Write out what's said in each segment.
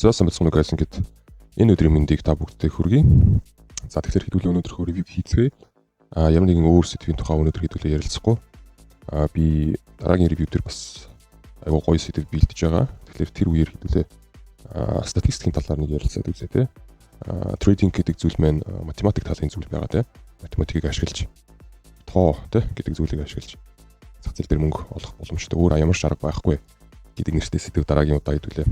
За самбацхан гайс ингээд энэ өдрийн мэндийг та бүгдтэй хүргэе. За тэгэхээр хэдүүлээ өнөөдрийнхөө ревю хийцгээе. Ямар нэгэн өөр сэдвийн тухай өнөөдөр хэдүүлээ ярилцахгүй. Би дараагийн ревю дээр бас айгуу гоё сэдв бэлдэж байгаа. Тэгэхээр тэр үеэр хэдүүлээ статистикийн талаар нэг ярилцаад үзье те. Трейдинг гэдэг зүйл маань математик талын зүйл байгаа те. Математикийг ашиглаж тоо те гэдэг зүйлийг ашиглаж зах зээл дээр мөнгө олох боломжтой. Өөр ямар ч арга байхгүй гэдэг нэртэй сэдв дараагийн удаа хэдүүлээ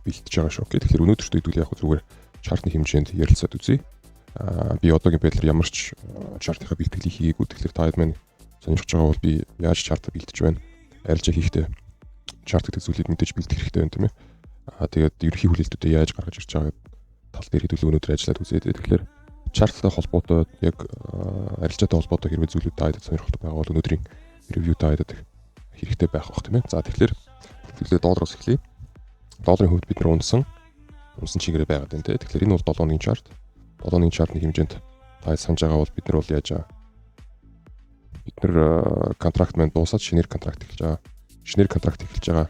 бэлтэж байгаа шүү. Тэгэхээр өнөөдөртөө хэдүүлээ яг зүгээр чартны хэмжээнд ярилцаад үзье. Би одоогийн байдлаар ямар ч чартынхаа бэлтгэлийг хийгээгүй. Тэгэхээр та хэд маань сонирхож байгаа бол би яаж чартаа бэлтэж байна? Арилжаа хийхдээ чарт гэдэг зүйлийг мэдээж бэлтгэх хэрэгтэй байна тийм ээ. Тэгээд ерөнхий хүлээлтүүдээ яаж гаргаж ирж байгаа тал дээр хэдүүлээ өнөөдөр ажиллаад үзье. Тэгэхээр чарттай холбоотой яг арилжаатай холбоотой хэрвээ зүйлүүд та хэд сонирхолтой байгаа бол өнөөдрийн ревю та хэд хэрэгтэй байх бах тийм ээ. За тэгэхээр хэдүүлээ доллароос эхлэе. Долларын хувьд бид нар унсан чигээрээ байгаад байна те. Тэгэхээр энэ бол 7 оны чарт. 7 оны чартны хэмжээнд та санаж байгаа бол бид нар бол яаж аа? Бид нар контракт маань дуусаад шинээр контракт эхэлж байгаа. Шинээр контракт эхэлж байгаа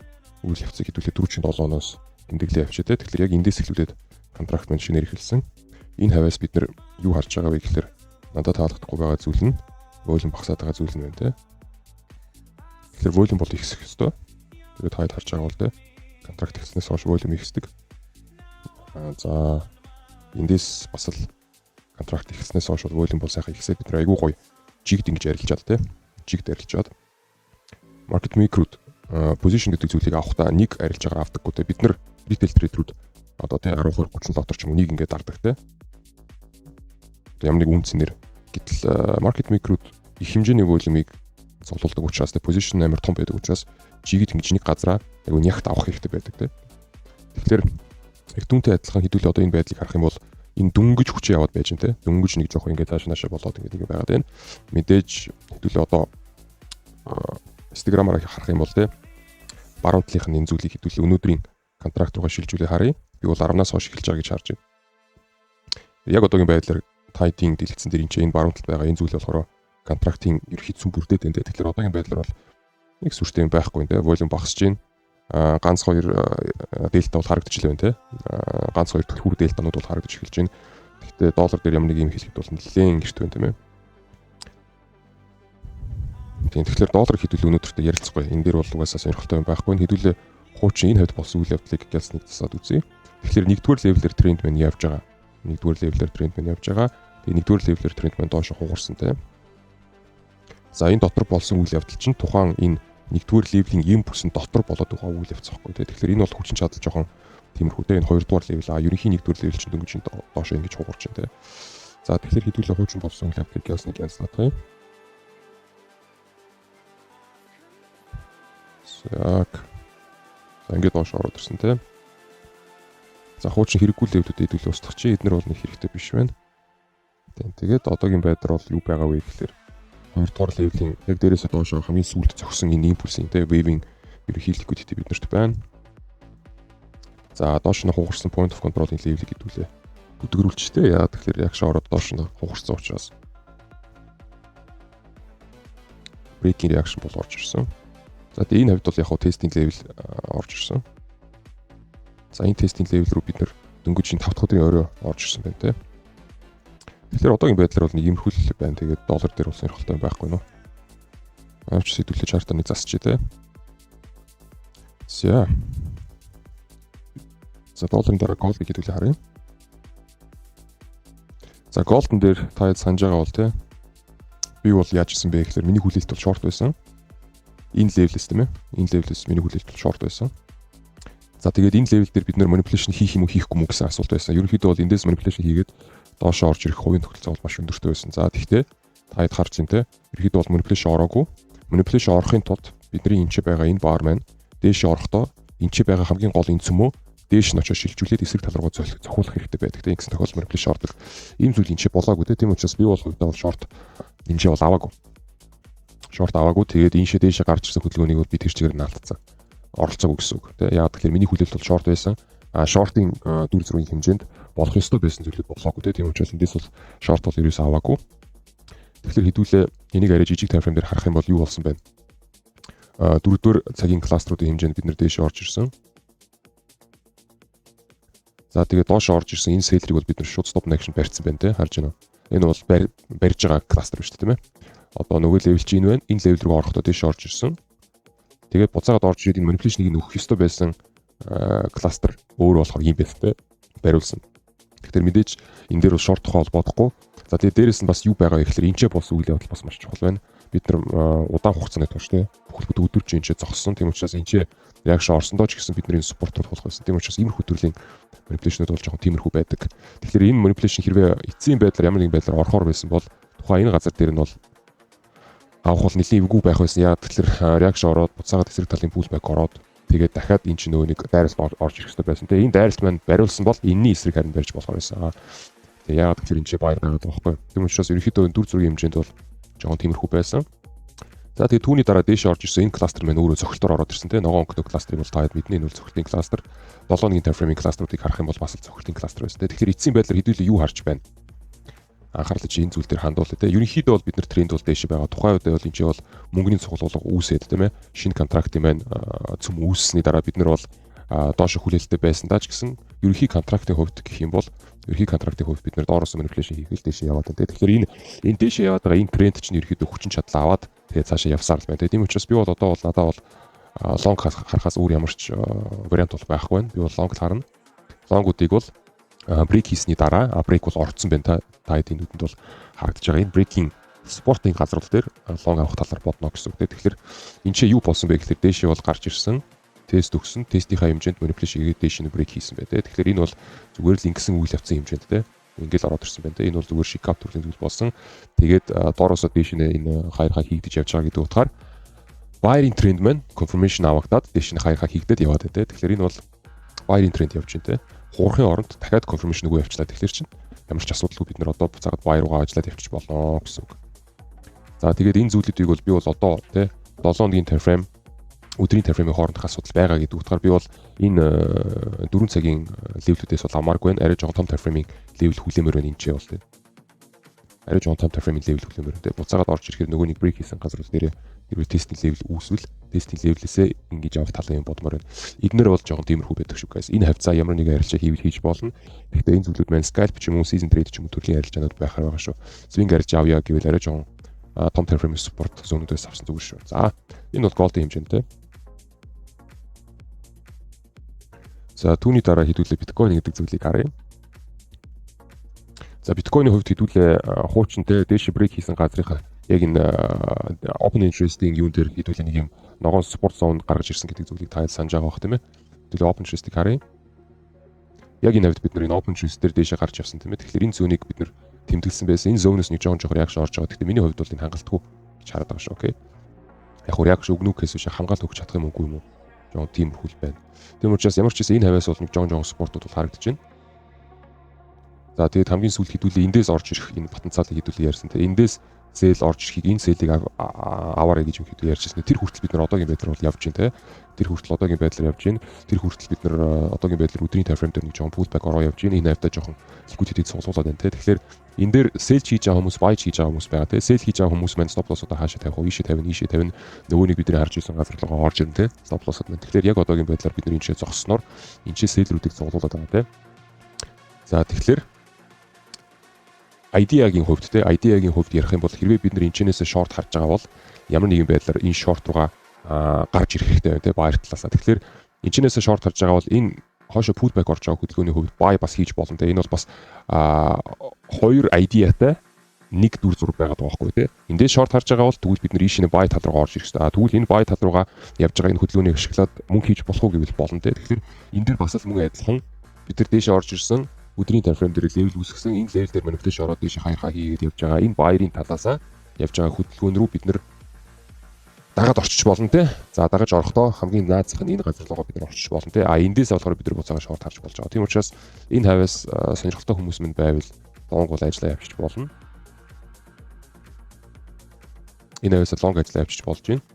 үйл явцыг хэдүүлээ 4-7 оноос тэмдэглээ явчих те. Тэгэхээр яг эндээс эхлүүлээд контракт маань шинээр эхэлсэн. Энэ хавьяас бид нар юу харж байгаа вэ гэхээр надад таалагдахгүй байгаа зүйл нь волюм багасаад байгаа зүйл нь байна те. Тэгэхээр волюм бол ихсэх ёстой. Тэгээд та харж байгаа бол те. Контракт эхэлснээс хойш волюм ихсдэг. За эндээс бас л контракт эхэлснээс хойш волюм бол сайхан ихсээд бид нар айгүй гоё жигд ингэж арилжаад те. Жигд арилжаад market maker-ууд position гэдэг зүйлийг авахдаа нэг арилж байгаа авдаггүй те. Бид нар retail trader-ууд одоо те 10 20 30 дотор ч юм уу нэг ингэ дардаг те. Ямар нэг үнцнэр гэтэл market maker-ууд их хэмжээний волюмыг цуглуулдаг учраас те position амар том байдаг учраас жигд ингэж нэг газараа айгүй нягт авах хэрэгтэй байдаг те. Тэгэхээр яг дүнтэй адилхан хэдүүлээ одоо энэ байдлыг харах юм бол энэ дүнгэж хүчээ яваад байж гэн те. Дүнгэж нэг жоох ингэ цааш наашаа болоод ингэ байгаад байна. Мэдээж хэдүүлээ одоо Instagram-аар харах юм бол те баруун талынх нь энэ зүйлийг хэдүүлээ өнөөдрийн контракт руугаа шилжүүлээ харъя. Би бол 10-наас хойш эхэлж байгаа гэж харж байна. Яг одоогийн байдлаар тайтинг дэлгэцэн дээр энэ баруун талд байгаа энэ зүйл болохоор контрактын ерхий цүн бүрдээд байна те. Тэгэхээр одоогийн байдлаар бол нэг сүртэй юм байхгүй те. Волюм багасж байна. Ганц хоёр дельта бол харагдаж л байна те. Ганц хоёр түлхүүр дельтанууд бол харагдаж эхэлж байна. Гэхдээ доллар дээр ямар нэг юм хэлэхэд бол нэлээд гэрт байна тийм ээ. Тэгэхээр доллар хэдүүлээ өнөөдөртөө ярилцахгүй. Энэ дээр бол угаасаа сонирхолтой юм байхгүй. Хэдүүлээ хуучин энэ хавьд болсон үйл явдлыг гэлс нэг засаад үзье. Тэгэхээр нэгдүгээр левелээр тренд маань явж байгаа. Нэгдүгээр левелээр тренд маань явж байгаа. Тэгээ нэгдүгээр левелээр тренд маань доош хугарсан те. За энэ дотор болсон үйл явдал чинь тухайн энэ нэгдүгээр левелийн импульсын дотор болоод байгаа үйл явц байхгүй тий. Тэгэхээр энэ бол хүчин чадал жоохон тиймэрхүү тий. Энэ хоёрдугаар левел ерөнхийн нэгдүгээр левел чинь дөнгөж доош ингэж хугарч байна тий. За тэгэхээр хэдүүлээ хуучин болсон үйл явдлыг ясныг янзлах юм. Яг. За ингэж доош ороод ирсэн тий. За хуучин хэрэггүй левелүүд хэдүүлээ устгах чи эднэр бол нэг хэрэгтэй биш байна. Тэгээд одоогийн байдлаар бол юу байгаа вэ гэхээр хоёрдугаар левелийн яг дээрээсээ доошоо хамгийн сүүлд зогсон энэ импульсийн те wave-ийн ерөнхий ликвидити биднэрт байна. За доош нь хугарсан point of control-ийн левелийг хэдүүлээ өдгөрүүлчихтэй. Яа тэгэхээр яг шороод доош нь хугарсан учраас breaking reaction бол орж ирсэн. За тэгээ энэ хавьд бол яг хуу testing level орж ирсэн. За энэ testing level рүү бид нэр дөнгөж 5 дахь өдрийн орой орж ирсэн байна те. Тэгэхээр одоогийн байдлаар бол нэг имерхүүл байна. Тэгээд доллар дээр бол сонирхолтой байхгүй нөө. Авч сэдвүүлээ чартаа нэг засчих тий. За долларын дараа голдыг хэдүүлээ харъя. За голдон дээр та хэд санаж байгаа бол тий. Би бол яаж исэн бэ гэхээр миний хүлээлт бол шорт байсан. Энэ левелээс тийм ээ. Энэ левелээс миний хүлээлт бол шорт байсан. За тэгээд энэ левел дээр бид нэр манипуляшн хийх юм уу хийхгүй мүү гэсэн асуулт байсан. Ерөнхийдөө бол эндээс манипуляшн хийгээд доошоо орж ирэх хувийн тогтолцоо бол маш өндөртэй байсан. За тэгтээ та хэд харж байна те. Ерөнхийдөө бол манипуляшн ороогүй. Манипуляшн орохын тулд бидний энэ ч байгаа энэ бар маань дээш орохдоо энэ ч байгаа хамгийн гол энэ цөмөө дээш нь очиж шилжүүлээд эсрэг тал руу цохиулах хэрэгтэй байдаг те. Ингэсэн тохиолдолд манипуляшн ордог. Ийм зүйл энэ ч болоогүй те. Тийм учраас би бол хувьдаа бол шорт энэ ч бол аваагүй. Шорт аваагүй. Тэгээд энэ шээ дээшээ гарч ирсэн хөдөлгөөнийг бол би тэр чигээр нь алдсан. Оролцоогүй гэсэн үг те. Яг тэгэхээр миний хүлээлт бол шорт байсан. Шортын дүр зургийн хэмжээнд болох ёстой байсан зүйлүүд болоогүй те. Тийм учраас эндээс бол шорт бол ерөөсөө аваагүй. Тэгэхээр хэдүүлээ энийг арай жижиг таймфрейм дээр харах юм бол юу болсон бэ? Дөрөвдүгээр цагийн кластеруудын хэмжээнд бид нэр дээш орж ирсэн. За тэгээд доош орж ирсэн энэ cell-ийг бол бид нар шууд stop action барьсан байна те. Харж байна уу? Энэ бол барьж байгаа кластер биш тийм ээ. Одоо нөгөө level чинь энэ байна. Энэ level рүү орохдоо дэше орж ирсэн. Тэгээд буцаагаад орж ирээд энэ manipulation-ыг нөхөх ёстой байсан кластер өөр болохоор юм байна те. Бариулсан. Тэгэхээр мэдээж энэ дээр short тухай холбоодохгүй. За тэгээд дээрэс нь бас юу байгаа гэхээр энэ ч бас үйл явдал бас маш чухал байна. Бид нар удаан хугацааны турш те бүхэл өдөр чинь зогссон. Тийм учраас энэ реакшн орсондоо ч гэсэн бидний support тулах байсан. Тийм учраас иймэрхүү төрлийн manipulation-ууд бол жоохон тиймэрхүү байдаг. Тэгэхээр энэ manipulation хэрвээ эцсийн байдлаар ямар нэгэн байдлаар орохоор байсан бол тухайн энэ газар дээр нь бол авах бол нэлийн эвгүй байх байсан. Яг тэгэхээр реакшн ороод буцаагаад эсрэг талын pullback ороод тэгээд дахиад энэ чинь нөгөө нэг дайралт орж ирэх хэрэгтэй байсан. Тэгээ энэ дайралт маань бариулсан бол энэний эсрэг харин барьж болохоор байсан. Тэгээ яагаад гэхээр энэ чинь баяр гараад байгаа байхгүй. Тийм учраас ерөнхийдөө дүр зургийн хэмжээнд бол жоохон тиймэрхүү байсан. За тэгээ түүний дараа дээш орж ирсэн энэ кластер маань өөрөө цогцолтоор ороод ирсэн тийм ногоон өнгөтэй кластерыг бол таад мэднэ энэ бол цогцолтын кластер 7-ны time frame кластеруудыг харах юм бол бас л цогцолтын кластер байсан тийм. Тэгэхээр эцсийн байдлаар хэдүүлээ юу харж байна. Анхаарлаа чи энэ зүйл дээр хандуулъя тийм. Ерөнхийдөө бол бид нар тренд бол дээш байгаа. Тухайн үед бол энэ чинь бол мөнгөний цуглуулга үүсээд тийм ээ. Шинэ контрактын маань цөм үүссэний дараа бид нар бол доош хүлээлттэй байсан даа ч гэсэн ерөнхий контрактын хувьд гэх юм бол ерөнхий контрактын хувьд бид нар доороос manipulation хийх дээш яваад байна. Тэгэхээр энэ дээш яваад байгаа энэ тренд чинь ерөнхийдөө хүчин чадал аваад тэгээд цаашаа явсаар л байна. Тийм учраас би бол одоо бол надад бол long харахаас өөр ямар ч вариант бол байхгүй байна. Би бол long харна. Long-уудыг бол break хийсний дараа break бол орцсон байна. Та эдийн нүдэнд бол харагдаж байгаа. Энэ breaking спортын газрууд дээр long авах талаар бодно гэсэн үг. Тэгэхээр энэ ч юу болсон бэ гэхээр дээшээ бол гарч ирсэн. Тест өгсөн. Тестийнхаа хэмжээнд manipulation хийгээд дээш нь break хийсэн байна. Тэгэхээр энэ бол зүгээр л ингэсэн үйл явцсан хэмжээнд те. Ингээл ороод ирсэн байна. Энэ бол зүгээр shake up төрлийн зүйл болсон. Тэгээд доороосоо дээш нь энэ хаярхаа хийгдэж явж байгаа гэдэг утгаар buying trend маань confirmation авагдаад дээш нь хаярхаа хийгдээд яваад байна. Тэгэхээр энэ бол buying trend явж байна те. Хуурахын оронд дахиад confirmation өгөө явчлаа. Тэгэхээр чинь ямар ч асуудалгүй бид нар одоо буцаагаад buy руугаа ажиллаад явчих болно гэсэн үг. За тэгээд энэ зүйлүүдийг бол би бол одоо те 7 хоногийн time frame өдрийн time frame-ийн хоорондох асуудал байгаа гэдэг утгаар би бол энэ 4 цагийн левелүүдээс бол амааргүй байна. Арай жоохон том time frame-ийн левел хүлээмээр байна энэ ч бол тийм. Арай жоохон том time frame-ийн левел хүлээмээр байна. Тэгээ буцаагаад орж ирэхээр нөгөө нэг break хийсэн газар дээр хэрвээ тестинг левел үүсвэл тестинг левелээсээ ингэж авах талын юм бодмоор байна. Эднэр бол жоохон тиймэрхүү байдаг шүү guys. Энэ хавцаа ямар нэгэн арилжаа хийж болно. Гэхдээ энэ зүйлүүд маань scalp ч юм уу season trade ч юм уу төрлийн арилжаанууд байхаар байгаа шүү. Swing арилжаа авъя гэвэл арай жоохон том time frame support зоонуудаас авсан зүгээр шүү. За энэ бол gold хэмжээтэй. За түүний дараа хэдүүлээ биткойн гэдэг зүйлийг харъя. За биткойны хувьд хэдүүлээ хуучинтэй дээш брейк хийсэн газрынхаа яг энэ open interest-ийн юун дээр хэдүүлээ нэг юм ногоон спорт зонд гаргаж ирсэн гэдэг зүйлийг та санаж байгаа бох тийм ээ. Хэдүүлээ open interest-ийг харъя. Яг энэ хувьд бид нар энэ open interest дээр дээшээ гарч явсан тийм ээ. Тэгэхээр энэ зүүнийг бид нар тэмдэглэсэн байсан. Энэ зоноос нэг жоон реакшн орж байгаа. Гэхдээ миний хувьд бол энэ хангалтгүй гэж хараад байгаа шүү. Окей. Яг хөө реакшн өгнө үү гэхээс биш хамгаалт өгч чадах юм уугүй юм уу? Жоон тиймэрхүүл байна. Тийм учраас ямар ч гэсэн энэ хавьяас бол нэг жоон спортууд бол харагдаж байна. За тэгээд хамгийн сүүлд хэдүүлээ эндээс орж ирэх энэ потенциалыг хэдүүлээ ярьсан. Тэгээд эндээс сэл орж ирэхийг энэ сэлийг аваарай гэж юм хэдүүлээ ярьжсэн. Тэр хүртэл бид нар одоогийн байдлаар бол явж байна те. Тэр хүртэл одоогийн байдлаар явж байна. Тэр хүртэл бид нар одоогийн байдлаар өдрийн time frame дээр нэг жоон pullback ороо явж байна. Энэ хавьтаа жоохон liquidity цуглуулад байна те. Тэгэхээр энэ дээр sell хийж байгаа хүмүүс buy хийж байгаа хүмүүс байгаа те. Sell хийж байгаа хүмүүс маань stop loss-уудаа хаашаа тавих вэ? Ийшээ тавина, ийшээ тавина. Нөгөө нэг бидний харж ирсэн газар руу орж ирнэ те. Stop loss-ууд маань. Тэгэхээр яг одоогийн байдлаар бид нар энэ шээ зогссноор энэ шээ sell-рүүдийг цуглуулад байгаа те. За тэгэхээр IDEA-гийн хувьд те IDEA-гийн хувьд ярих юм бол хэрвээ бид нар энэчнээс short харж байгаа бол ямар нэгэн байдлаар энэ short руугаа гарч ирэх хэрэгтэй байна те buyer талаасаа. Тэгэхээр энэчнээс short харж байгаа бол энэ хоошо pullback орж байгаа хөдөлгөөний хувьд buy бас хийж болно те. Энэ бол бас хоёр IDEA-тай нэг дүр зураг байгаад байгаа байхгүй те. Эндээ short харж байгаа бол тэгвэл бид нар ийшээ buy тал руугаа орж ирэх хэрэгтэй. Тэгвэл энэ buy тал руугаа явж байгаа энэ хөдөлгөөнийг ашиглаад мөнгө хийж болох уу гэвэл болно те. Тэгэхээр энэ дэр бас л мөн адилхан бид нар дээшээ орж ирсэн өдрийн time frame дээр level үүсгэсэн энэ level дээр manipulation ороод дээш хаярхаа хийгээд явж байгаа энэ buyer-ийн талаасаа явж байгаа хөдөлгөөн рүү бид нэр дагаад орчиж болно те. За дагаж орохдоо хамгийн наазах нь энэ газар руугаа бид нар орчиж болно те. Эндээс болохоор бид нар буцаага short харж болж байгаа. Тийм учраас энэ хавьяас сонирхолтой хүмүүс минь байвал long бол ажиллаа явчих болно. Энэ хавьяас long ажиллаа явчих болж байна.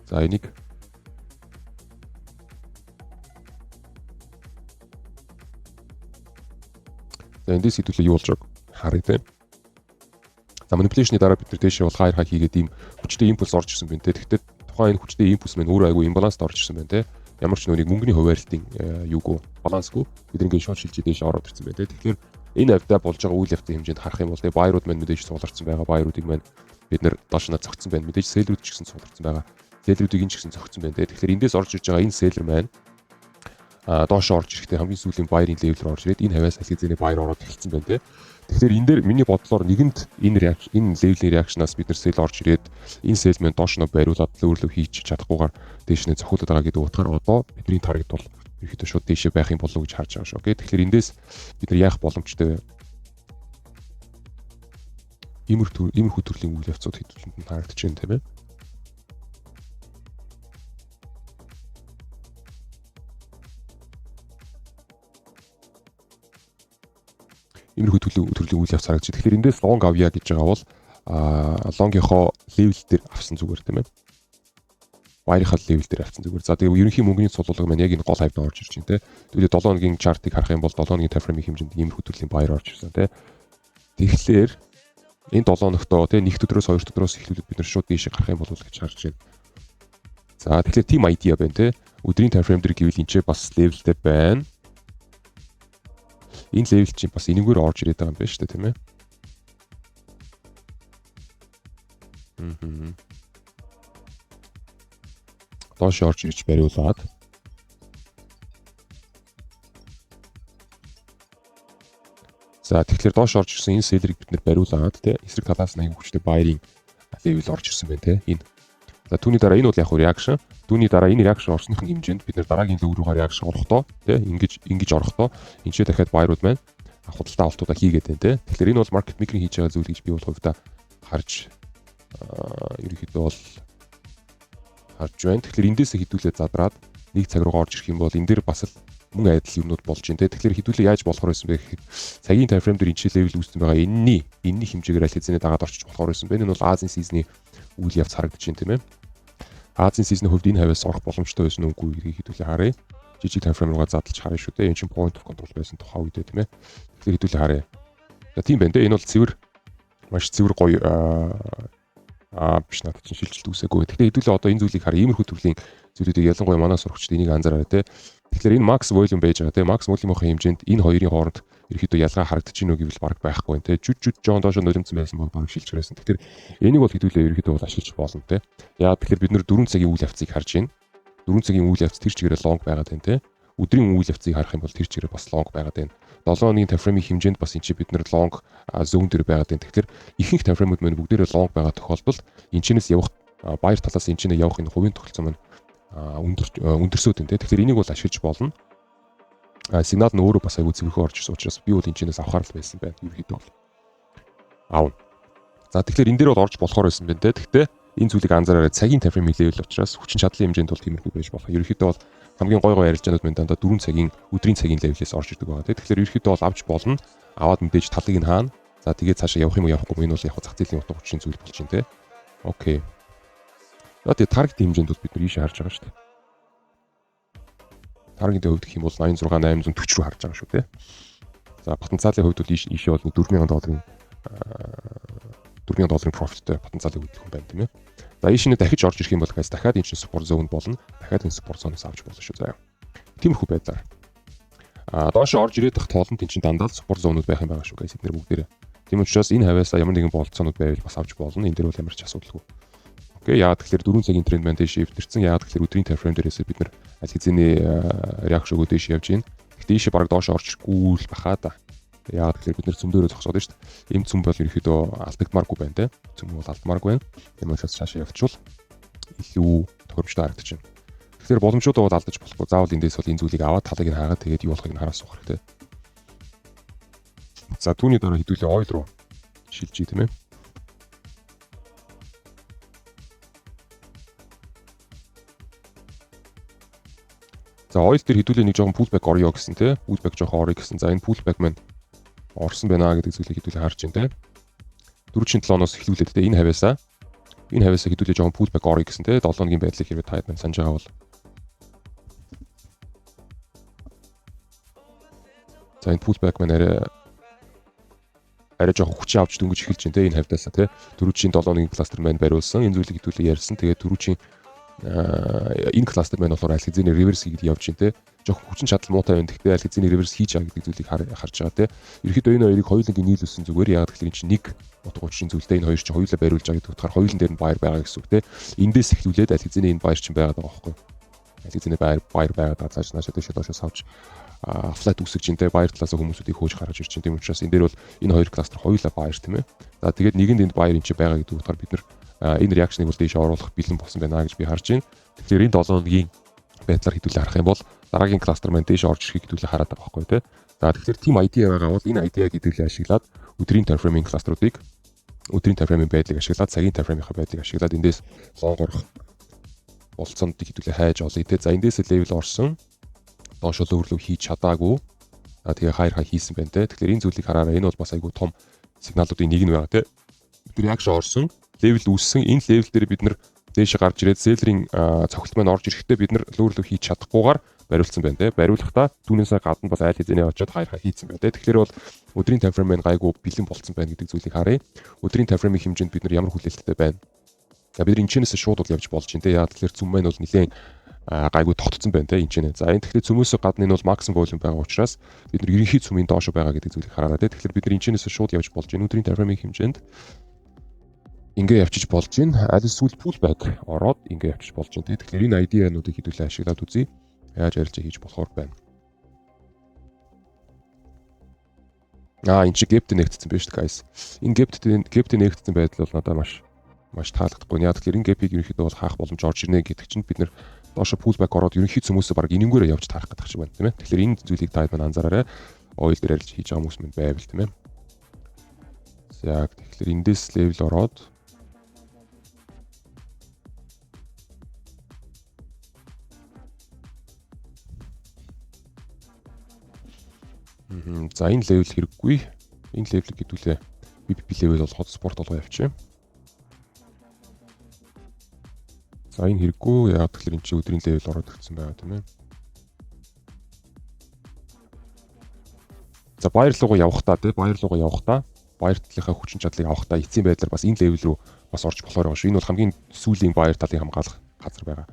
За энийг за эндээс хэдүүлээ юу болж байгааг харъя те. За manipulation-ы дараа бид нар дэше бол хаярхаа хийгээд ийм хүчтэй импульс орж ирсэн байна те. Тэгэхдээ тухайн энэ хүчтэй импульс маань өөрөө айгүй имбаланст орж ирсэн байна те. Ямар ч нүуний мөнгөний хуваарлтын юугүй балансгүй бид ингээд шууд шилжиж дээш ороод ирсэн байна те. Тэгэхээр энэ авьдаа болж байгаа үйл явцын хэмжээнд харах юм бол те баярууд маань мэдээж суулгарсан байгаа. Баяруудыг маань бид нэр доошноо зогцсон байна. Мэдээж селлерүүд ч гэсэн суулгарсан байгаа. Селлерүүдийг энэ ч гэсэн зогцсон байна те. Тэгэхээр эндээс орж ирж байгаа энэ селлер маань доош орж ирэхдээ хамгийн сүүлийн баярын левел рүү орж ирээд энэ хавьяас аль хэзээний баяр ороод эхэлсэн байна те. Тэгэхээр энэ дээр миний бодлоор нэгэнд энэ левелийн реакшнаас бид нэр сел орж ирээд энэ сел маань доош нь бариулаад өөрлөв хийж чадахгүйгээр дээш нь цохиулаад байгаа гэдэг утгаар одоо бидний таргет бол ерөөхдөө шууд дээшээ байх юм болов уу гэж харж байгаа шүү. Окей. Тэгэхээр эндээс бид нар яах боломжтой вэ? Иймэрхүү төрлийн үйл явцууд хэдүүлэнд харагдаж байна тийм ээ. Иймэрхүү төрлийн үйл явц харагдаж. Тэгэхээр эндээс лонг авъя гэж байгаа бол лонгийнхоо левел дээр авсан зүгээр тийм ээ. Баярынхаа левел дээр авсан зүгээр. За тэгээ ерөнхий мөнгөний цулуулга маань яг энэ гол хавьд орж ирж байна тийм. Тэгвэл 7 хоногийн чартыг харах юм бол 7 хоногийн тайм фреймийн хэмжээнд иймэрхүү төрлийн баяр орж ирсэн тийм. Тэгэхээр энэ 7 хоногтоо тийм нэг өдрөөс 2 өдрөөс эхлүүлээд бид нар шууд дээшээ гарах юм болов гэж харж байна. За тэгэхээр team idea байна тийм. Өдрийн тайм фрейм дээр гэвэл энэ ч бас левелтэй байна. Энэ левел чинь бас энэгээр орж ирээд байгаа юм байна шүү дээ тийм ээ. Доош орж ирж бариулаад за тэгэхээр доош орж ирсэн энэ селлерийг бид нэр бариулаад тийм эсрэг талаас нь аягүй хүчтэй баярын левел орж ирсэн байна тийм энэ. За түүний дараа энэ бол яг реакшн. Түүний дараа энэ реакшн орсныхын хэмжээнд бид нэр дараагийн лев рүүгээ реакшн орохдоо тийм ингэж орохдоо энэ ч дахиад баярууд маань худалдаа авалтуудаа хийгээд байна тийм. Тэгэхээр энэ бол маркет мейкерийн хийж байгаа зүйл гэж би бол хувьдаа харж ерөнхийдөө бол харж байна. Тэгэхээр эндээсээ хідүүлээд задраад нэг цаг руу орж ирэх юм бол энэ дээр бас л мөн айдал юмнууд болж байна тийм. Тэгэхээр хідүүлээ яаж болохоор байсан бэ гэхэд цагийн тайм фрейм дээр энэ левел үүссэн байгаа энэний хэмжээгээр аль хэзээний дагаад орчиж болохоор байсан бэ. Энэ бол Азийн сизний үйл явц харагдаж байна тийм ээ. Азийн сизний хувьд энэ хавьяас орох боломжтой байсан үгүй гэдгийг хідүүлээ харъя. Жижиг тайм фрейм руугаа задлаж харъя шүү дээ. Энэ чинь point of control байсан тухай үедээ тийм ээ. Тэгэхээр хідүүлээ харъя. За тийм байна дээ. Энэ бол маш цэвэр гоё биш надад чинь шилжилт үүсээгүй. Тэгэхээр хэдүүлээ одоо энэ зүйлийг хараа иймэрхүү төрлийн зүйлүүдийг ялангуяа манай сурагчид энийг анзаараарай те. Тэгэхээр энэ max volume байж байгаа те. Max volume-ийн хэмжээнд энэ хоёрын хооронд ерөөхдөө ялгаа харагдаж гинөө гэвэл баг байхгүй те. Жүж жоон доошо нулимцсан байсан бол баг шилж гэрсэн. Тэгэхээр энийг бол хэдүүлээ ерөөхдөө бол ашиглаж болно те. Яагаад тэгэхээр бид нэр 4 цагийн үйл явцыг харж байна. 4 цагийн үйл явц тэр чигээрээ long байгаад байна те. Өдрийн үйл явцыг харах юм бол тэр чигээрээ бас long байгаад байна. 7 хоногийн тайм фреймийн хэмжээнд бас энэ чинь бид нэр long zone дээр байгаад байна. Тэгэхээр ихэнх тайм фреймүүд маань бүгдээрээ long байгаа тохиолдолд энэчнээс явах баяр талаас энэчнээ явах энэ хувийн тогтолцоо маань өндөрсөд байна. Тэгэхээр энийг бол ашиглаж болно. Сигнал нь өөрөө бас аягүй цэвэрхэн орж ирсэн учраас би бол энэчнээс авахар л байсан байна. Ерөөхдөө бол аав. За тэгэхээр энэ дээр бол орж болохоор байсан байна те. Гэхдээ энэ зүйлийг анзаараарай. Цагийн тайм фрейм level учраас хүчин чадлын хэмжээнд бол тиймэрхүү байж болох. Ерөөхдөө бол хамгийн гой ярилцаанууд маань дандаа 4 цагийн өдрийн цагийн левелээс орж ирдэг байгаа. Тэгэхээр ерөөхдөө бол авч болно. Аваад мэдээж талыг нь хаана. За тэгээд цаашаа явах юм уу явахгүй юм энэ бол яг зах зээлийн утга учирын зүйл болж байна те. Окей. За тэгээд таргет хэмжээнд бол бид нар ийшээ харж байгаа шүү дээ. Таргетын хувьд гэх юм бол 86,840 руу харж байгаа шүү те. За потенциалын хувьд бол ийшээ бол $4,000 $4,000 профиттэй потенциалыг хөдлөх юм байна тийм ээ. За ийшээ дахиж орж ирэх юм бол гайс дахиад энэ support zone болно. Дахиад энэ support zone-оос авч болно шүү заяа. Тиймэрхүү байдлаар. Доош орж ирээд тах тоолонд энэ чинь дандаа support zone-уд байх юм байгаа шүү гайс эдгээр бүгдээрээ. Тийм учраас энэ хавьяасаа ямар нэгэн болцоонууд байвал бас авч болно. Энэ дээр бол ямар ч асуудалгүй. Окей, яагаад тэгэхээр 4 цагийн тренд маань дэше эвдэрсэн. Яагаад тэгэхээр өдрийн тайм фрейм дээрээс бид нар аль хэзээний реакшн өгөө дэше явж байна. Гэхдээ ийшээ баг доош орж ирэхгүй л бахаа да. Яагаад тэгэхээр бид нэр цөмдөрөө зогсоод байна шүү дээ. Ийм цөм бол ерөөхдөө алдагдмааргүй байна те. Цөм бол алдмааргүй байна. Тийм учраас цаашаа явчихвал илүү тохиромжтой харагдаж байна. Тэгэхээр боломжууд бол алдаж болохгүй. Заавал эндээс бол энэ зүйлийг аваад талыг нь хаагаад тэгээд юу болохыг нь хараа суух хэрэгтэй. За түүний дараа хэдүүлээ ойл руу шилжиж тийм ээ. За ойл дээр хэдүүлээ нэг жоохон pullback орё гэсэн те. Pullback жоохон орё гэсэн. За энэ pullback маань орсон байна гэдэг зүйлийг хэдүүлээ харж байна те. 4-7 оноос эхлүүлээд те энэ хавьяасаа хэдүүлээ жоохон pullback орё гэсэн те. 7 хоногийн байдлыг хэрвээ таад маань санаж байгаа бол за энэ pullback маань арай жоохон хүчин авч дөнгөж эхэлж байна те энэ хавьдаасаа те. 4-7 хоногийн кластер маань бариулсан. Энэ зүйлийг хэдүүлээ ярьсан. Тэгээд 4-7 Энэ кластер маань болохоор аль хэзээний реверс хийгээд явж байна те. Жох хүчин чадал муутай байна. Гэхдээ аль хэзээний реверс хийж байгаа гэдэг зүйлийг харж байгаа те. Ерөнхийдөө энэ хоёрыг хоёулангийн нийлүүлсэн зүгээр. Яг тэгэхээр энэ чинь нэг утга учирын зүйлтэй энэ хоёр чинь хоёулаа бариулж байгаа гэдэг утгаар хоёулан дээр нь баяр байгаа гэсэн үг те. Эндээс эхлүүлээд аль хэзээний энэ баяр чинь байгаад байгаа байхгүй. Аль хэзээний баяр байгаад байгаа цааш наашаа дэвшээ доошоо савж флат үсгэж ин те баяр талаас хүмүүсүүдийг хөөж гаргаж ирж байна. Тийм учраас энэ дээр бол энэ хоёр кластер хоёулаа баяр тийм ээ. За тэгээд нэгэнд энд баяр энэ чинь байгаа гэдэг утгаар бид нар энэ реакшныг бол дээш оруулах бэлэн болсон байна гэж би харж байна. Тэгэхээр энэ 7 өдрийн байдлаар хэдүүлээ харах юм бол дараагийн кластер маань дээш орж ирэхийг хэдүүлээ хараад байгаа байхгүй тий. За тэгэхээр team idea байгаа бол энэ idea-г хэдүүлээ ашиглаад өдрийн time frame-ийн кластеруудыг өдрийн time frame-ийн байдлыг ашиглаад цагийн time frame-ийн байдлыг ашиглаад эндээс лог орох болцоодыг хэдүүлээ хайж олъё тий. За эндээс level орсон доошоо өөрлөв хийж чадаагүй. Тэгээ хайр хийсэн байна тий. Тэгэхээр энэ зүйлийг хараараа энэ бол бас айгүй том сигналуудын нэг нь байгаа тий. Бид reaction орсон level үүссэн энэ level дээр бид нар дээшээ гарч ирээд селлерийн цогцолт маань орж ирэхдээ бид нар лөөрлөв хийж чадахгүйгээр бариулсан байна те. Бариулахдаа түүнээсээ гадна бас айл хэзээний очиод хайр хийцэн байна те. Тэгэхээр бол өдрийн time frame маань гайгүй бэлэн болцсон байна гэдэг зүйлийг харъя. Өдрийн time frame-ийн хэмжээнд бид нар ямар хүлээлттэй байна. За бид нар энэчнээс шууд бол явж болж байна те. Яг тэгэхээр зүм маань бол нэлээд гайгүй тогтцсон байна те энэчнээ. За энэ тэгэхээр цөмөөсөө гадна энэ бол максимум volume байгаа учраас бид нар ерөнхий цөмийн доошо байгаа гэдэг зүйлийг хараарай те. Тэгэхээр бид нар энэчнээс шууд явж болж байна. Өдрийн time frame-ийн хэмжээнд ингээ явчих болж байна. Аль эсвэл pullback ороод ингээ явчих болж байна. Тэгэхээр энэ ID-нуудыг хэдүүлээ ашиглаад үзье. Яаж арилжаа хийж болохоор байна. Энэ чи gap-тэй нэгтсэн байна шүү дээ guys. Энэ gap-тэй нэгтсэн байдал бол надад маш таалагдахгүй. Яг тэгэхээр энэ gap-ийг ерөнхийдөө бол хаах боломж орж ирнэ гэдэг чинь бид нэр доошо pullback ороод ерөнхий цөмөөсөө баг энэнгээрээ явж таарах гэдэг шиг байна тийм ээ. Тэгэхээр энэ зүйлийг та хэд анзаараарай. Oil дээр арилж хийж байгаа хүмүүс мань байвал тийм ээ. За тэгэхээр эндээс level ороод за энэ level хэрэггүй. Энэ level-ийг хэдүүлээ BPP level бол hotspot болгоо явчих. За энэ хэрэггүй. Яг тэгэхээр энэ чи өдрийн level ороод ирсэн байгаа тийм ээ. За баяр руугаа явахдаа тий баяр руугаа явахдаа баяр талынхаа хүчин чадлыг авахдаа эцсийн байдлаар бас энэ level руу бас орж болохоор байгаа шүү. Энэ бол хамгийн сүүлийн баяр талыг хамгаалах газар байгаа.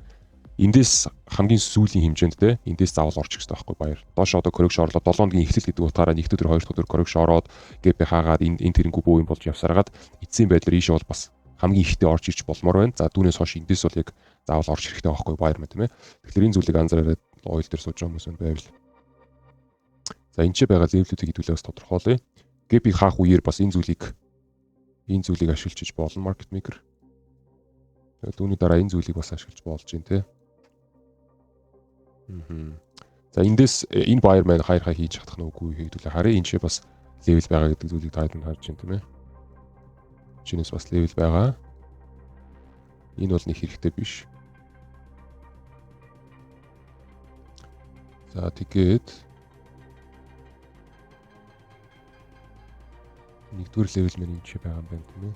Эндээс хамгийн сүүлийн хэмжээнд те эндээс заавал орчих хэрэгтэй байхгүй баяр. Доош одоо коррекшн орлоо 7 өдрийн эхлэл гэдэг утгаараа 1 өдөр 2 өдөр коррекшн ороод гэп хаагаад энэ тэрнгүү бөө юм болж явсараад эцсийн байдлаар ийшээ бол бас хамгийн ихтэй орж ирж болмоор байна. За түүнээс хойш эндээс бол яг заавал орж ирэхтэй байхгүй баяр мэ тийм ээ. Тэгэхээр энэ зүйлийг анзаараад ойл дээр сууж байгаа хүмүүс байвал. За энэ ч байгаа левлүүдийг хэдүүлээ бас тодорхойлъё. Гэпийг хаах үеэр бас энэ зүйлийг ашиглаж болно market maker. Тэгээд түүний дараа энэ зүйлийг бас ашиглаж болж байна те. За эндээс энэ buyer маань хайр хийж чадах нь үгүй хэдүүлээ харъя. Энэ ч бас level байгаа гэдэг зүйлийг та хэд харж байна тийм ээ. Чинээс бас level байгаа. Энэ бол нэг хэрэгтэй биш. За тэгээд нэгдүгээр level маань энэ ч байгаа юм байна тийм ээ.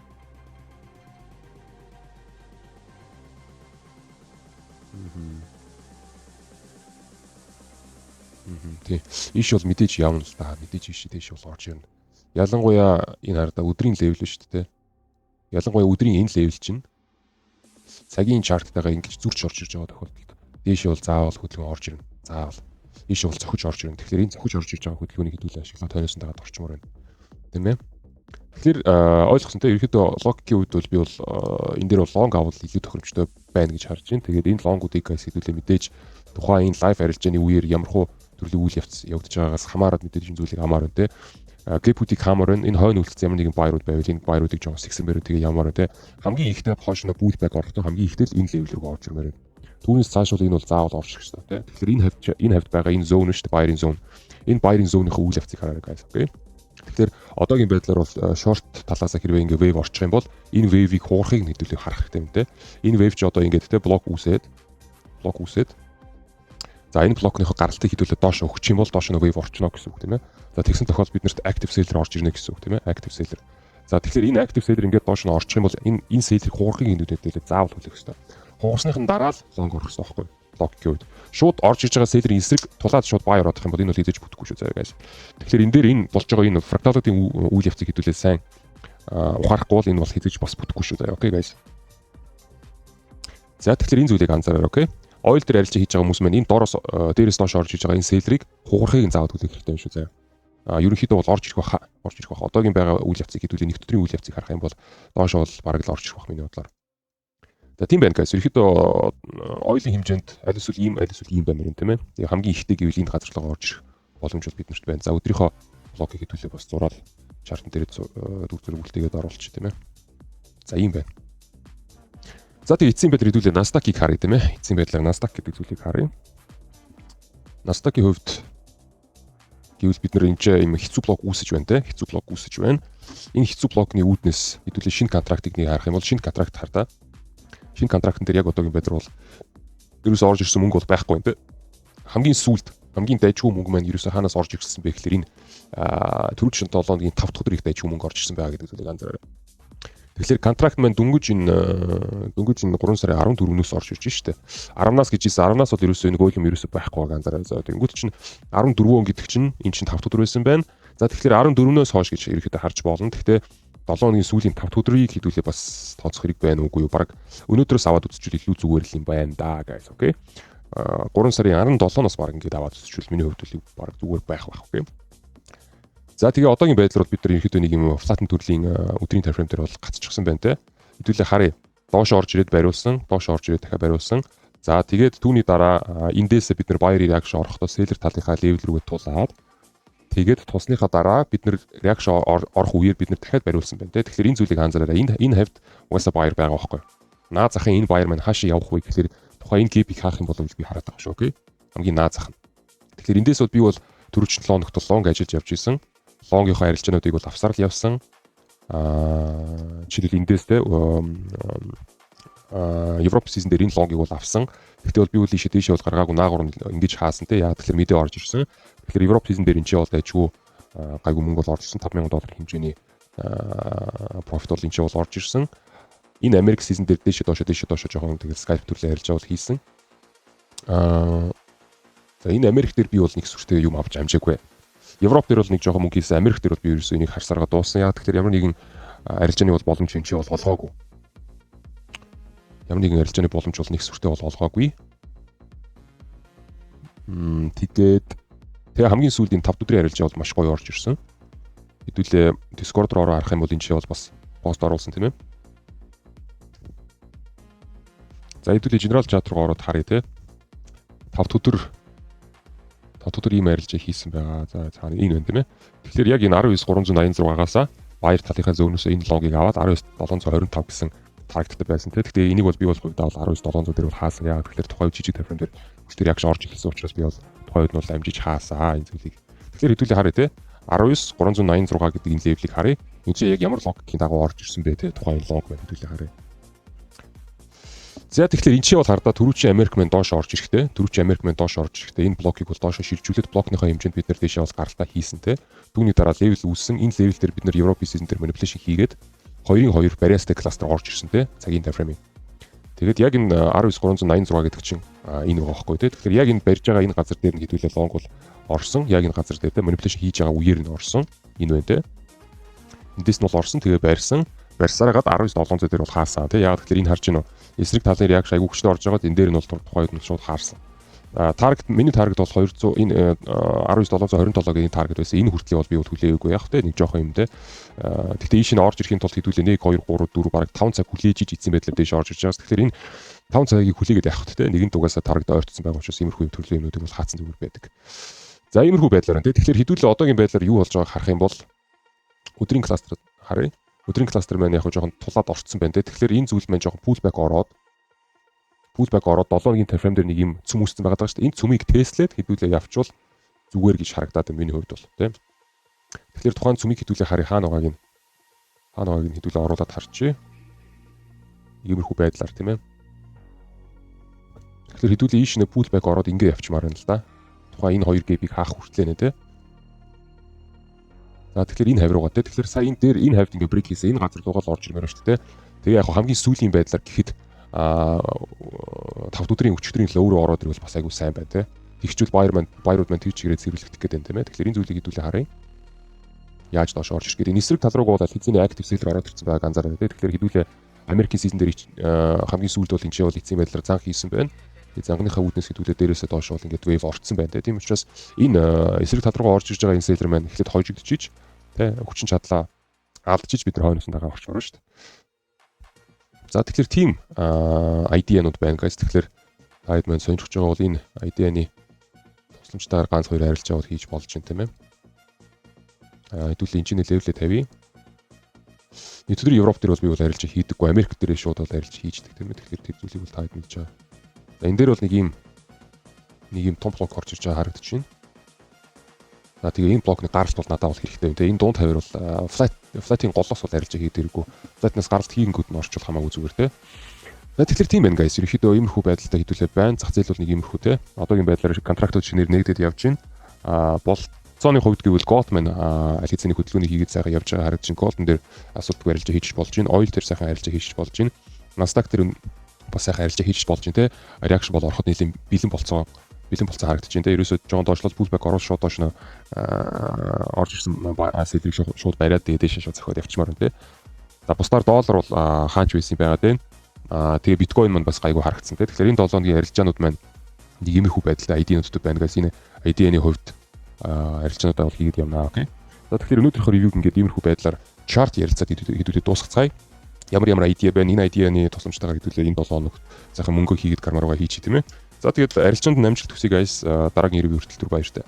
Тий. Иш бол мэдээж явна л да. Мэдээж иш тийш бол орж ирнэ. Ялангуяа энэ хараа өдрийн level шүү дээ. Ялангуяа өдрийн энэ level чинь цагийн чарттайгаа ингэж зүрч орж ирж байгаа тохиолдолд дээш бол заавал хөдөлгөөн орж ирнэ. Заавал. Иш бол зохиж орж ирнэ. Тэгэхээр энэ зохиж орж ирж байгаа хөдөлгөөнийг хэдүүлээ ашиглаад тойноос нь дагаад орчмоор байна. Тийм ээ. Тэгэхээр ойлгоснтой ерөөдөө логикийн үед бол би бол энэ дээр бол long авал илүү тохиромжтой байна гэж харж байна. Тэгээд энэ long-уудыг хэдүүлээ мэдээж тухайн энэ live арилжааны үеэр ямархуу төрлийн үйл явагдаж байгаагаас хамаарат мэдээж энэ зүйлийг хамаар байна те. Gap-үүдийг хамаар байна. Энэ хойно үлдсэн ямар нэгэн buyer-ууд байвал энэ buyer-уудыг жоон сэгсэн бариу тэгээ ямар те. Хамгийн ихтэй хойшноо pullback орохдоо хамгийн ихтэй л энэ level рүү орж ирмээр байна. Түүнээс цааш бол энэ бол заавал орчих шүү дээ те. Тэгэхээр энэ хавьд байгаа энэ zone шүү дээ buyer-ийн zone. Энэ buyer-ийн zone-ийн үйл явцыг хараарай guys. Окей. Тэгэхээр одоогийн байдлаар бол short талаасаа хэрвээ ингээ wave орчих юм бол энэ wave-ийг хуурахыг хэдүүлээ харах хэрэгтэй юм те. Энэ wave ч одоо ингээд те блок үүсээд за энэ блокныхоо гаралтыг хэдүүлээ доош өгчих юм бол доош нь wave орчихно гэсэн үг тийм ээ. За тэгсэн тохиолдолд биднэрт active seller орж ирнэ гэсэн үг тийм ээ. Active seller. За тэгэхээр энэ active seller ингээд доош нь орчих юм бол энэ seller хуурахыг хэдүүлээ заавал хүлээх хэрэгтэй. Хуурсныхын дараа л long орох хэрэгтэй байхгүй юу? Логикийн үед. Шууд орж иж байгаа seller-ийн эсрэг тулаад шууд buy орох юм бол энэ бол хизээж бүтэхгүй шүү заяа guys. Тэгэхээр энэ дээр энэ болж байгаа энэ fractal-уудын үйл явцыг хэдүүлээ сайн ухаарахгүй бол энэ бол хизээж бас бүтэхгүй шүү заяа. Окей guys. За тэгэхээр энэ зүйлийг анзаараа, окей. Oil дээр арилжаа хийж байгаа хүмүүс маань энэ доороос дээрээс доош орж иж байгаа энэ селлерийг хугарахыг заавал төлөх хэрэгтэй юм шүү заяа. Ерөнхийдөө бол орж ирэх баха. Одоогийн байгаа үйл явцыг хэдүүлээ нэг өдрийн үйл явцыг харах юм бол доош бол бараг л орж ирэх бах миний бодлоор. За тийм байна guys. Ерөнхийдөө oil-ийн хэмжээнд аль эсвэл ийм баймаар юм тийм ээ. Тэгээ хамгийн ихтэй гэвэл энэ газар руу орж ирэх боломж бол биднэрт байна. За өдрийнхөө блокийг хэдүүлээ бас зураад чартн дээр дүг зэрэг үлдээгээд оруулчих тийм ээ. За ийм байна. За тэгээ эцсийн байдлаар хэдүүлээ Nasdaq-ийг харъя тийм ээ. Эцсийн байдлаар Nasdaq гэдэг зүйлийг харъя. Nasdaq-ийн хувьд гэвэл бид нар энэ юм хэцүү блок үүсэж байна те. Хэцүү блок үүсэж байна. Энэ хэцүү блокны үүднээс хэдүүлээ шинэ контрактыг нэг харах юм бол шинэ контракт хардаа. Шинэ контрактн дээр яг одоогийн байдлаар бол ерөөсөө орж ирсэн мөнгө бол байхгүй байна те. Хамгийн сүүлд хамгийн дайжгүй мөнгө маань ерөөсөө хаанаас орж ирсэн бэ гэхээр энэ түрүүч 7 хоногийн 5 дахь өдрийн дайжгүй мөнгө орж ирсэн байгаа гэдэг зүйлийг анзаараарай. Тэгэхээр контракт маань дөнгөж энэ 3 сарын 14-нөөс орж ирж штэ. 10-наас гэж хэлсэн. 10-наас бол ерөөсөө энэ гойлом ерөөсөө байхгүй байгаа анзаараа. За тэнгуут чинь 14 он гэдэг чинь энэ чинь 5 дахь өдөр байсан байна. За тэгэхээр 14-нөөс хойш гэж ерөөхдөө харж болно. Гэхдээ 7 хоногийн сүүлийн 5 дахь өдрийг хэдүүлээ бас тооцох хэрэг байна уугүй юу? Бараг өнөөдрөөс аваад үзчихвэл илүү зүгээр л юм байна да guys. Окей. 3 сарын 17-ноос бараг ингэж аваад үзчихвэл миний хувьд л бараг зүгээр байх бах. Окей. За тэгээ одоогийн байдлаар бид нар ерөнхийдөө нэг юм флатен төрлийн өдрийн таймфрейм дээр бол гацчихсан байна те. Хэдүүлээ харъя. Доош орж ирээд бариулсан, доош орж ирээд дахиад бариулсан. За тэгээд түүний дараа эндээс бид нар buyer reaction орохдоо seller талынхаа level рүүгээ тулаад тэгээд тусныхаа дараа бид нар reaction орох үеэр бид нар дахиад бариулсан байна те. Тэгэхээр энэ зүйлийг анзаараарай. Энэ хавьд угаасаа buyer байгаа байхгүй. Наа захын энэ buyer маань хаашаа явах вэ гэхээр тухайн энэ gap-ийг хаах юм бол би хараад байгаа шүү, окей. Хамгийн наа зах нь. Тэгэхээр эндээс бол би бол түрүүч 7 хоногт long ажиллаж явж исэн. Лонгийнхоо арилжаануудыг бол авсаар л явсан. Жишээл эндээс те Европ сизон дээр энэ лонгийг бол авсан. Гэхдээ бол би бол ийшээ бол гаргаагүй наагур ингэж хаасан те. Яа тэгэхээр мэдээ орж ирсэн. Тэгэхээр Европ сизон дээр энэ ч бол дайггүй гайгүй мөнгө бол орж ирсэн. $5,000 хэмжээний профит бол энэ ч бол орж ирсэн. Энэ Америк сизон дээр дэше доошо жоохон тэгэл Skype төрлийн арилжаа бол хийсэн. За энэ Америк дээр би бол нэг сүртэй юм авч амжаагүй. Европ дээр бол нэг жоохон мөнгө хийсэн. Америк дээр бол би ерөөсөө энийг харсараа дууссан. Яг тэгэхээр ямар нэгэн арилжааны бол боломж энэ бол олгоогүй. Ямар нэгэн арилжааны боломж бол нэг сүртэй бол олгоогүй. Тэгээд хамгийн сүүлийн 5 өдрийн арилжаа бол маш гоё орж ирсэн. Хэдүүлээ Discord руу харах юм бол энэ бол бас пост оруулсан тийм ээ. За хэдүүлээ General Chat руу ороод харъя те. 5 өдөр ийм арилжаа хийсэн байгаа. За цаана энэ байна тийм ээ. Тэгэхээр яг энэ 19,386-аас Buyer талынхаа зөөнөөс энэ логийг аваад 19,725 гэсэн таргеттай байсан тийм. Гэхдээ энийг бол би бол хувьдаа 19,700 дээр бол хаасан. Яг тэгэхээр тухайн жижиг тайфрейм дээр бүхтэр яг орж ирсэн учраас би бол тухайн үед нь бол амжиж хаасаа энэ зүйлийг. Тэгэхээр хэдүүлээ харъя тийм. 19,386 гэдэг энэ левелийг харъя. Энд чинь яг ямар логикийн дагуу орж ирсэн бэ тийм. Тухайн лог байна хэдүүлээ харъя. За тэгэхээр энэ чинь бол хардаа түрүүчийн Америк маань доош орж ирэхтэй. Түрүүчийн Америк маань доош орж ирэхтэй. Энэ блокийг бол доош шилжүүлээд блокныхоо хэмжээнд бид нар дэшээ бас гаралтаа хийсэн те. Түүний дараа левел үүссэн. Энэ левел дээр бид нар Европ сизон дээр манипуляшн хийгээд 2-2 бариастай кластер орж ирсэн те. Цагийн таймфреймing. Тэгээд яг энэ 19,386 гэдэг чинь энэ байгаа байхгүй те. Тэгэхээр яг энэ барьж байгаа энэ газар дээр нь хэдүүлээ лонг бол орсон. Яг энэ газар дээр те манипуляшн хийж байгаа үеэр нь орсон. Энэ байна те. Эндээс нь бол орсон. Тэгээ барьсан. Барьсараад 19,700 дээр бол хаасан тий. Яг тэгэхээр энэ харж байна уу? Эсрэг талын реакшн айгүй хүчтэй орж байгаад энэ дээр нь бол тухайн үед нь шууд хаарсан. Таргет миний таргет бол 200 энэ 19,727 гэгийн таргет байсан. Энэ хүртлээ бол би бол хүлээгээгүй яг тий. Нэг жоохон юм тий. Гэхдээ ийш нь орж ирэхийн тулд хэдүүлээ 1 2 3 4 бараг 5 цаг хүлээж иж эзэн байдлаар дэше орж ирж байгаа. Тэгэхээр энэ 5 цагийг хүлээгээд явах тий. Нэгэн дугаасаа таргет ойртсон байгаа учраас иймэрхүү төрлийн юмнуудыг бол хаацсан зүгээр байдаг. За иймэрхүү байдлаар тий. Тэгэхээр хэдүүлээ одоогийн байдлаар юу болж байгааг харах юм бол өдрийн кластер харъя. Өдрийн кластер маань яг жоохон тулаад орцсон байна те. Тэгэхээр энэ зүйл маань жоохон pullback ороод 7 хоногийн таймфрейм дээр нэг юм цөм үүссэн байгаа даа шүү дээ. Энэ цөмийг тестлээд хэдүүлээ явчвал зүгээр гэж харагдаад байна миний хувьд бол тийм. Тэгэхээр тухайн цөмийг хэдүүлээ харъя хаана байгааг нь хэдүүлээ оруулаад харчээ. Иймэрхүү байдлаар тийм ээ. Тэгэхээр хэдүүлээ ийш нэ pullback ороод ингэ явчмаар байна л да. Тухайн энэ хоёр gap-ийг хаах хүртлээ нэ тийм. За тэгэхээр энэ хавь руугаа те. Тэгэхээр сая энэ дээр энэ хавьд ингээ брейк хийсэн. Энэ газар руугаа л орж ирмээр шүү дээ. Тэгээ яг хамгийн сүүлийн байдлаар гэхэд 5 өдрийн өчигдрийн лөө рүү ороод ирвэл бас айгүй сайн байна те. Тэгчвэл баярууд маань тэгж чигээрээ цэвэрлэгдэх гэдэг юм тийм ээ. Тэгэхээр энэ зүйлийг хэдүүлээ харъя. Яаж доош орж ирэх гэдэг. Энэ эсрэг тал руугаа бол хэзээний active seller ороод ирсэн байгааг анзаараад те. Тэгэхээр хэдүүлээ Америкийн season дээр хамгийн сүүлд бол энэ ч бол эцсийн байдлаар занх хийсэн байна. Тэгээ зангийнхаа үүднээс хэдүүлээ дээрээсээ доош бол ингээд wave орцсон байна. Тийм учраас энэ эсрэг тал руу орж ирж байгаа энэ seller маань эхлээд хойжигдчихиж хүчин чадлаа алдчихж бид нар хойноос нь дагаа орч орно шүү дээ. За тэгэхээр team ID-нууд байна guys. Тэгэхээр таад маань сонирхож байгаа бол энэ ID-ны тусламжтайгаар ганц хоёр арилжаа бол хийж болж байна тийм ээ. Хэдүүлээ энэ level-ээ тавья. Нийтдэр Европ дээр бол би бол арилжаа хийдэггүй, Америк дээр шууд бол арилжаа хийждэг тийм ээ. Тэгэхээр тэр зүйлийг бол таад мэдж байгаа. За энэ дээр бол нэг юм том блок орж ирж байгаа харагдаж байна. За тэгээ энэ блокны гаралт бол надад бол хэрэгтэй юм. Тэгээ энэ дунд тавир бол flat-ийн голоос бол арилжаа хийдэг хэрэггүй. Flat-наас гаралт хийгэнгүүд нь орчвол хамаагүй зүгээр те. За тэгэхээр тийм байна guys. Ерөнхийдөө иймэрхүү байдалтай хэдүүлээд байна. Зах зээл бол нэг иймэрхүү те. Одоогийн байдлаар контрактууд шинээр нэгдээд явж байна. Болцооны хувьд гэвэл Goldman аль хэзээний хөдөлгөөнийг хийгээд сайхан явж байгаа харагдаж байна. Golden дээр асуудаг арилжаа хийж болж байна. Oil дээр сайхан арилжаа хийж болж байна. Nasdaq дээр бас сайхан арилжаа хийж болж байна те. Reaction бол ороход нэлийн бэлэн болцоо харагдаж байна те. Ерөөсөө жоон доошлол pullback орол шууд доош нь орж ирсэн селийг шууд бариад тэгээд дэше шууд зохиод явчмаар байна те. За бусдаар доллар бол хаанч байсан байгаад байна. Тэгээ биткойн маань бас гайгүй харагдсан те. Тэгэхээр энэ 7 хоногийн арилжаанууд маань нэг иймэрхүү байдалтай ID-нуудтай байна гэсэн энэ ID-ны хувьд арилжаануудаа бол хийгээд явнаа. Окей. За тэгэхээр өнөөдрийнхөө ревюг ингээд иймэрхүү байдлаар chart ярилцаад хэдүүлээ дуусгацгаая. Ямар ID байна? Энэ ID-ны тусламжтайгаар хэдүүлээ энэ 7 хоног сайхан мөнгө хийгээд кармаргаа хийчих тийм ээ. За тэгээд арилжаанд намжигт хүсье guys. Дараагийн ревю хүртэл түр баяртай.